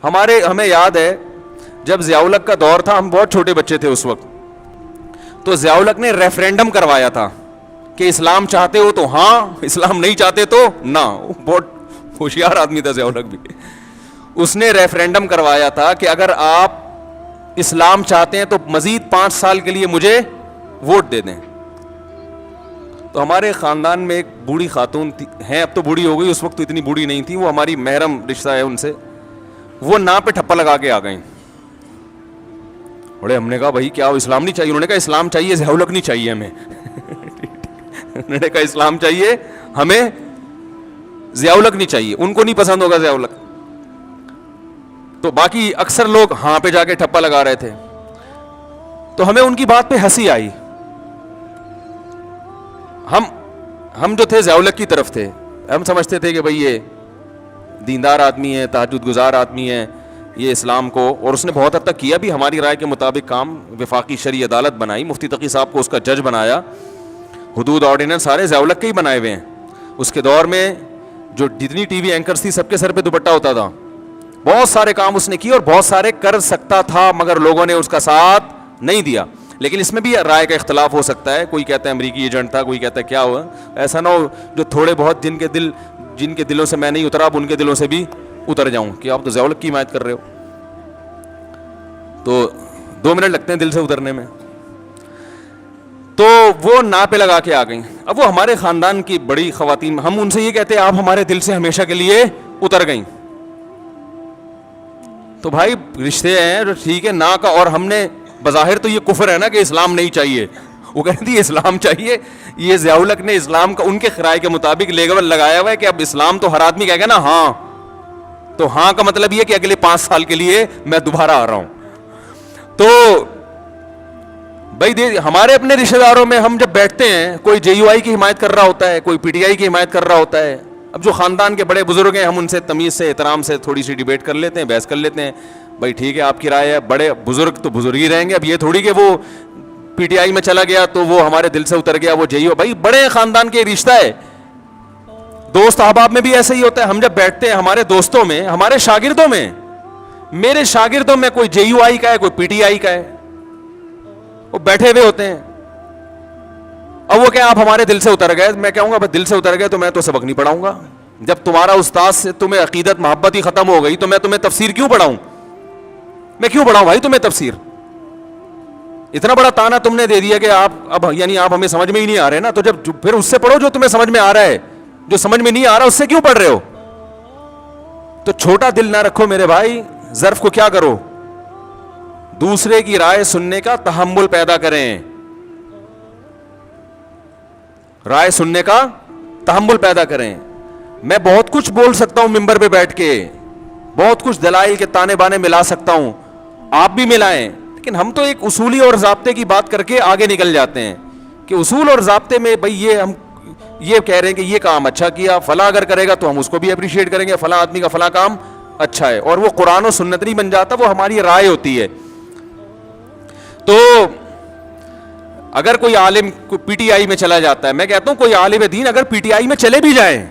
ہمیں یاد ہے جب ضیاء الحق کا دور تھا, ہم بہت چھوٹے بچے تھے اس وقت, تو ضیاء الحق نے ریفرینڈم کروایا تھا کہ اسلام چاہتے ہو تو ہاں, اسلام نہیں چاہتے تو نہ. بہت ہوشیار آدمی تھا ضیاء الحق بھی. اس نے ریفرینڈم کروایا تھا کہ اگر آپ اسلام چاہتے ہیں تو مزید 5 سال کے لیے مجھے ووٹ دے دیں. تو ہمارے خاندان میں ایک بوڑھی خاتون ہیں, اب تو بوڑھی ہو گئی, اس وقت تو اتنی بوڑھی نہیں تھی, وہ ہماری محرم رشتہ ہے ان سے, وہ نا پہ ٹھپا لگا کے آ گئیں. بڑے ہم نے کہا بھائی کیا اسلام نہیں چاہیے؟ انہوں نے کہا اسلام چاہیے, ضیاء الحق نہیں چاہیے ہمیں. انہوں نے کہا اسلام چاہیے ہمیں, ضیاء الحق نہیں چاہیے. ان کو نہیں پسند ہوگا ضیاء الحق, تو باقی اکثر لوگ ہاں پہ جا کے ٹھپا لگا رہے تھے. تو ہمیں ان کی بات پہ ہنسی آئی. ہم جو تھے ضیاء الحق کی طرف تھے, ہم سمجھتے تھے کہ بھئی یہ دیندار آدمی ہے, تہجد گزار آدمی ہے, یہ اسلام کو, اور اس نے بہت حد تک کیا بھی ہماری رائے کے مطابق کام. وفاقی شرعی عدالت بنائی, مفتی تقی صاحب کو اس کا جج بنایا, حدود آرڈیننس سارے ضیاء الحق کے ہی بنائے ہوئے ہیں. اس کے دور میں جو جتنی ٹی وی اینکرز تھی سب کے سر پہ دوپٹہ ہوتا تھا. بہت سارے کام اس نے کیے اور بہت سارے کر سکتا تھا, مگر لوگوں نے اس کا ساتھ نہیں دیا. لیکن اس میں بھی رائے کا اختلاف ہو سکتا ہے, کوئی کہتا ہے امریکی ایجنٹ تھا, کوئی کہتا ہے کیا ہوا. ایسا نہ ہو جو تھوڑے بہت جن کے دلوں سے میں نہیں اترا, اب ان کے دلوں سے بھی اتر جاؤں کہ آپ تو ضیاء الحق کی حمایت کر رہے ہو. تو 2 منٹ لگتے ہیں دل سے اترنے میں. تو وہ نا پہ لگا کے آ گئیں. اب وہ ہمارے خاندان کی بڑی خواتین, ہم ان سے یہ کہتے ہیں آپ ہمارے دل سے ہمیشہ کے لیے اتر گئیں. تو بھائی رشتے ہیں ٹھیک ہے نا کا, اور ہم نے بظاہر تو یہ کفر ہے نا کہ اسلام نہیں چاہیے, وہ کہتی ہے اسلام چاہیے. یہ ضیاء الحق نے اسلام کا ان کے رائے کے مطابق لیبل لگایا ہوا ہے کہ اب اسلام تو ہر آدمی کہے گا نا ہاں, تو ہاں کا مطلب یہ کہ اگلے 5 سال کے لیے میں دوبارہ آ رہا ہوں. تو بھائی ہمارے اپنے رشتے داروں میں ہم جب بیٹھتے ہیں, کوئی جے یو آئی کی حمایت کر رہا ہوتا ہے, کوئی پی ٹی آئی کی حمایت کر رہا ہوتا ہے. اب جو خاندان کے بڑے بزرگ ہیں ہم ان سے تمیز سے احترام سے تھوڑی سی ڈیبیٹ کر لیتے ہیں, بحث کر لیتے ہیں. بھائی ٹھیک ہے آپ کی رائے ہے, بڑے بزرگ تو بزرگ ہی رہیں گے. اب یہ تھوڑی کہ وہ پی ٹی آئی میں چلا گیا تو وہ ہمارے دل سے اتر گیا, وہ جے یو. بھائی بڑے خاندان کے رشتہ ہے. دوست احباب میں بھی ایسا ہی ہوتا ہے. ہم جب بیٹھتے ہیں ہمارے دوستوں میں, ہمارے شاگردوں میں, میرے شاگردوں میں کوئی جے یو آئی کا ہے, کوئی پی ٹی آئی کا ہے, وہ بیٹھے ہوئے ہوتے ہیں. اب وہ کہ آپ ہمارے دل سے اتر گئے, میں کہوں گا بھائی دل سے اتر گئے تو میں تو سبق نہیں پڑھاؤں گا. جب تمہارا استاد سے تمہیں عقیدت محبت ہی ختم ہو گئی تو میں تمہیں تفسیر کیوں پڑھاؤں؟ میں کیوں پڑھاؤں بھائی تمہیں تفسیر؟ اتنا بڑا تانا تم نے دے دیا کہ آپ اب یعنی آپ ہمیں سمجھ میں ہی نہیں آ رہے نا, تو جب پھر اس سے پڑھو جو تمہیں سمجھ میں آ رہا ہے. جو سمجھ میں نہیں آ رہا اس سے کیوں پڑھ رہے ہو؟ تو چھوٹا دل نہ رکھو میرے بھائی, ظرف کو کیا کرو, دوسرے کی رائے سننے کا تحمل پیدا کریں. رائے سننے کا تحمل پیدا کریں. میں بہت کچھ بول سکتا ہوں ممبر پہ بیٹھ کے, بہت کچھ دلائل کے تانے بانے ملا سکتا ہوں, آپ بھی ملائیں, لیکن ہم تو ایک اصولی اور ضابطے کی بات کر کے آگے نکل جاتے ہیں کہ اصول اور ضابطے میں بھئی یہ ہم یہ کہہ رہے ہیں کہ یہ کام اچھا کیا, فلاں اگر کرے گا تو ہم اس کو بھی اپریشیٹ کریں گے, فلاں آدمی کا فلاں کام اچھا ہے, اور وہ قرآن و سنت نہیں بن جاتا, وہ ہماری رائے ہوتی ہے. تو اگر کوئی عالم پی ٹی آئی میں چلا جاتا ہے, میں کہتا ہوں کوئی عالم دین اگر پی ٹی آئی میں چلے بھی جائیں